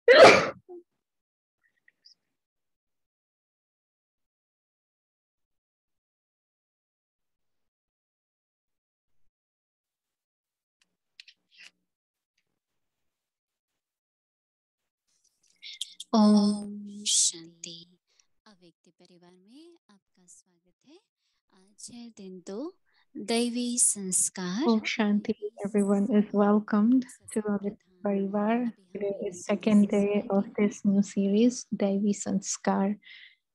ओम शांति। अव्यक्त परिवार में आपका स्वागत है। आज है दिन 2 दैवी संस्कार। Om Shanti, everyone is welcomed to our Parivar. Today is second day of this new series, Devi Sanskar,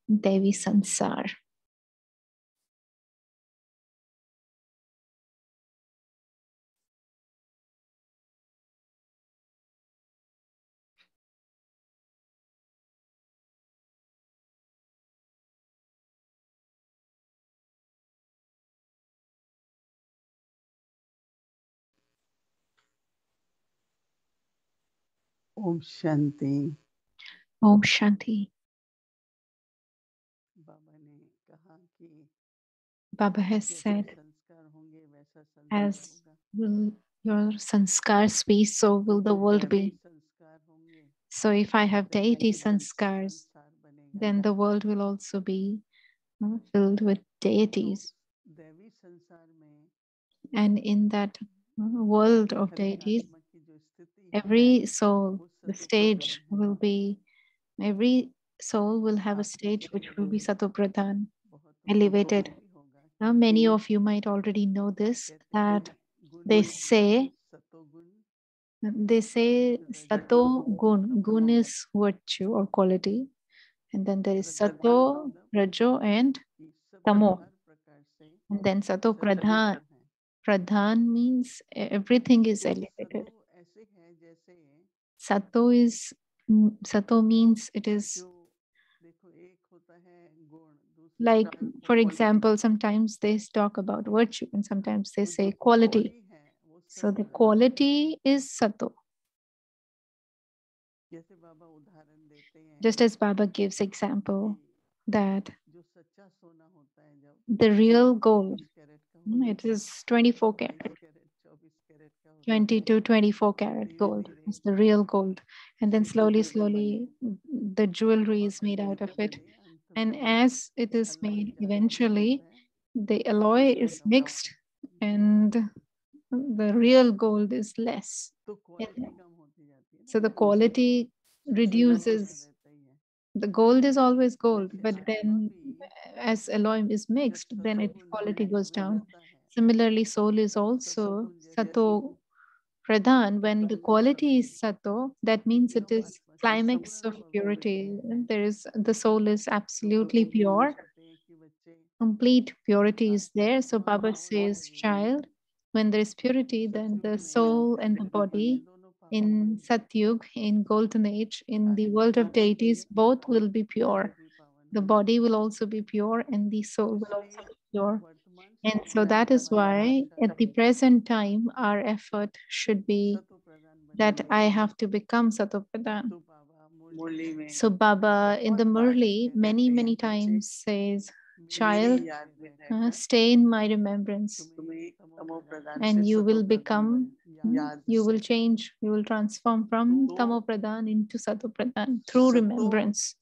Devi Sansar. Om Shanti. Om Shanti. बाबा ने कहा कि Baba has जैसे said, संस्कार होंगे वैसा संसार as होगा। will your sanskars be, so will the world दैवी be. संस्कार होंगे So if I have तो deity दैवी sanskars, संसार बनेगा। then the world will also be filled with deities. तो दैवी संसार में And in that world of हर एक deities, आत्मा की जो स्थिति है every soul, वो the सतो stage प्रधान है। will be, every soul will have a आप में stage से which will be Satopradhan, बहुतों को elevated. मालूम भी होगा Now, many of you might already know this, कहते that हैं गुण they में say, रजो Sato Gun. तमो Gun is virtue or quality. And then there is Sato, मतलब Rajo, and कि सब Tamo. हर प्रकार से And then Sato Pradhan. सतोगुण है। Pradhan means everything is तो elevated. सतो ऐसे है जैसे Sato means it is जो देखो एक होता है गुण दूसरा like, for quality। example, sometimes they talk about virtue and sometimes they तो say जो quality. है वो So the सतो है। quality is Sato. जैसे बाबा उदाहरण देते हैं Just as Baba gives example कि that जो सच्चा सोना होता है जब the real gold, 24 कैरेट का होता it is 24 है, 22 karat, कैरेट 24 कैरेट का होता 20 to 24 है, karat धीरे gold धीरे is the real gold. And then छोटे slowly, छोटे slowly, the jewelry is made out of it. And as it is made, eventually, the alloy is mixed and the real gold is less. तो quality कम होती जाती है ना। So the quality reduces. The gold is always gold, but then as alloy is mixed, then its quality goes down. Similarly, soul is also Sato Pradhan. When the quality is Sato, that means it is climax of purity. There is, the soul is absolutely pure. Complete purity is there. So Baba says, child, when there is purity, then the soul and the body in Satyug, in Golden Age, in the world of deities, both will be pure. The body will also be pure and the soul will also be pure. And so that is why at the present time, our effort should be that I have to become Satopradhan. So Baba in the Murli many, many times says, child, stay in my remembrance and you will become, you will change, you will transform from Tamo Pradhan into Sato Pradhan through remembrance.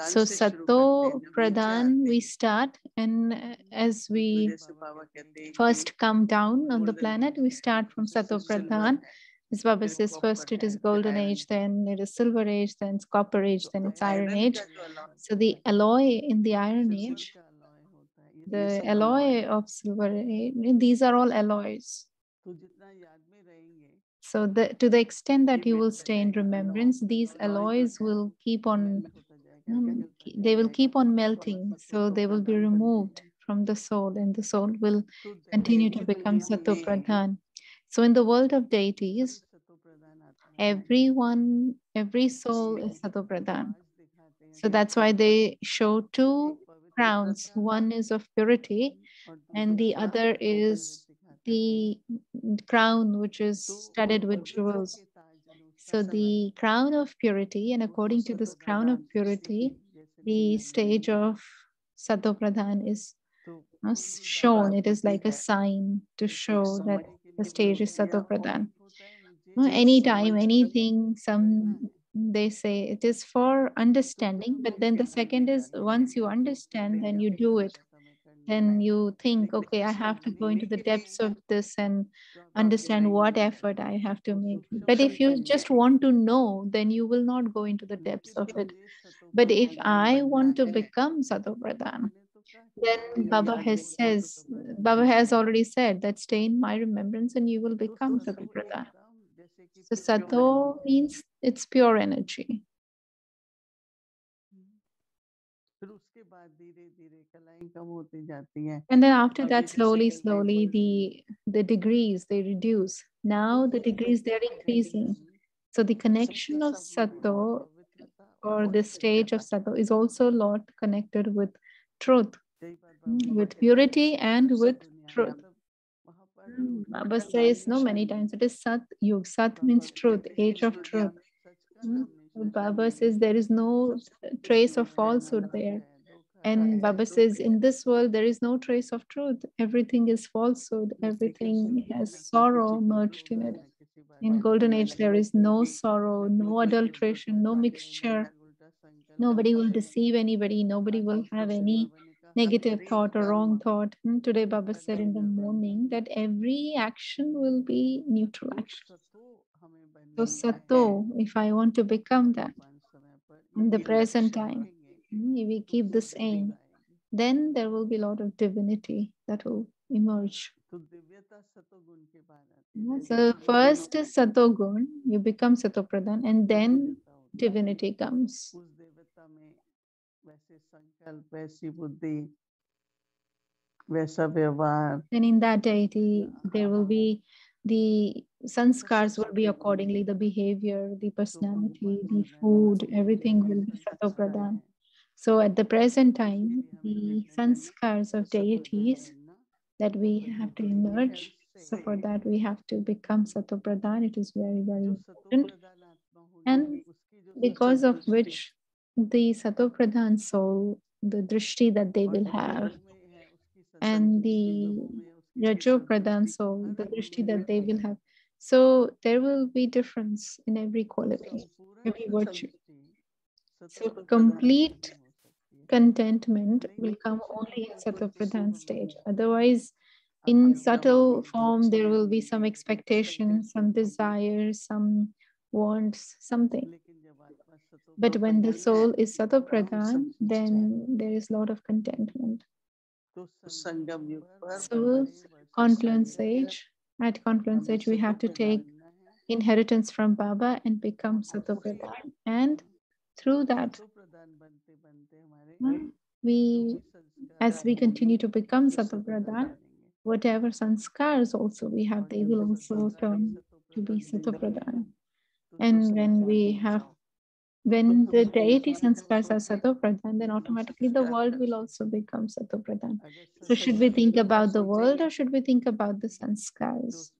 So Sato Pradhan we start, and as we first come down on the planet, we start from Sato Pradhan. As Baba says, first it is golden age, then it is silver age, then it's copper age, then it's iron age. So the alloy in the iron age, the alloy of silver age, these are all alloys. So to the extent that you will stay in remembrance, these alloys will keep on, they will keep on melting. So they will be removed from the soul and the soul will continue to become Sato Pradhan. So in the world of deities, everyone, every soul is Sato Pradhan. So that's why they show two crowns. One is of purity and the other is the crown which is studded with jewels. So the crown of purity, and according to this crown of purity, the stage of Sato Pradhan is shown. It is like a sign to show that the stage is Sato Pradhan. Anytime, anything, some they say it is for understanding, but then the second is once you understand, then you do it. Then you think, okay, I have to go into the depths of this and understand what effort I have to make. But if you just want to know, then you will not go into the depths of it. But if I want to become Sato Pradhan, then Baba has already said that stay in my remembrance and you will become Sato Pradhan. So Sato means it's pure energy. And then after that, slowly, the degrees, they reduce. Now the degrees, they're increasing. So the connection of Sato, or the stage of Sato, is also a lot connected with truth, with purity and with truth. Baba says no many times, it is Sat Yug. Sat means truth, age of truth. Baba says there is no trace of falsehood there. And Baba says, in this world, there is no trace of truth. Everything is falsehood. Everything has sorrow merged in it. In Golden Age, there is no sorrow, no adulteration, no mixture. Nobody will deceive anybody. Nobody will have any negative thought or wrong thought. Today, Baba said in the morning that every action will be neutral action. So, Sato, if I want to become that in the present time, if we keep this aim, then there will be a lot of divinity that will emerge. So first is Sato Gun, you become Sato Pradhan, and then divinity comes. Then in that deity, there will be the sanskars will be accordingly, the behavior, the personality, the food, everything will be Sato Pradhan. So at the present time, the sanskars of deities that we have to emerge. So for that, we have to become Sato Pradhan. It is very, very important. And because of which the Sato Pradhan soul, the drishti that they will have, and the Rajo Pradhan soul, the drishti that they will have. So there will be difference in every quality, every virtue. So complete contentment will come only in Sato Pradhan stage. Otherwise, in subtle form, there will be some expectation, some desire, some wants, something. But when the soul is Sato Pradhan, then there is a lot of contentment. So, confluence age, at confluence age, we have to take inheritance from Baba and become Sato Pradhan. And through that, as we continue to become Sato Pradhan, whatever sanskars also we have, they will also turn to be Sato Pradhan. And when the deity sanskars are Sato Pradhan, then automatically the world will also become Sato Pradhan. So should we think about the world or should we think about the sanskars?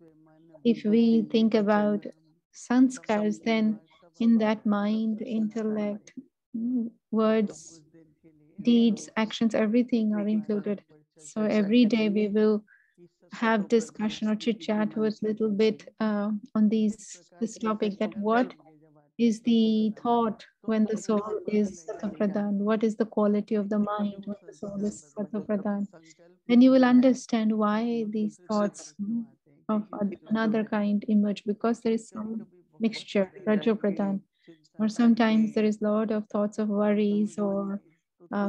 If we think about sanskars, then in that mind, intellect, words, deeds, actions, everything are included. So every day we will have discussion or chit chat with little bit on this topic, that what is the thought when the soul is Sato Pradhan? What is the quality of the mind when the soul is Sato Pradhan? Then you will understand why these thoughts of another kind emerge, because there is some mixture, Rajo Pradhan, or sometimes there is a lot of thoughts of worries or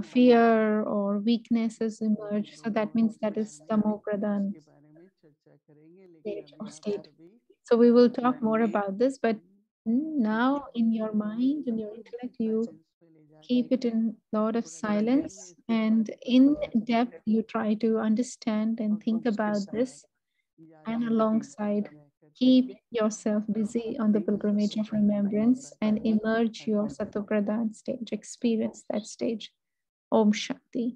fear or weaknesses emerge. So that means that is Tamo Pradhan state. So we will talk more about this, but now in your mind and your intellect, you keep it in a lot of silence, and in depth you try to understand and think about this, and alongside keep yourself busy on the pilgrimage of remembrance and emerge your Sato Pradhan stage, experience that stage. Om Shanti.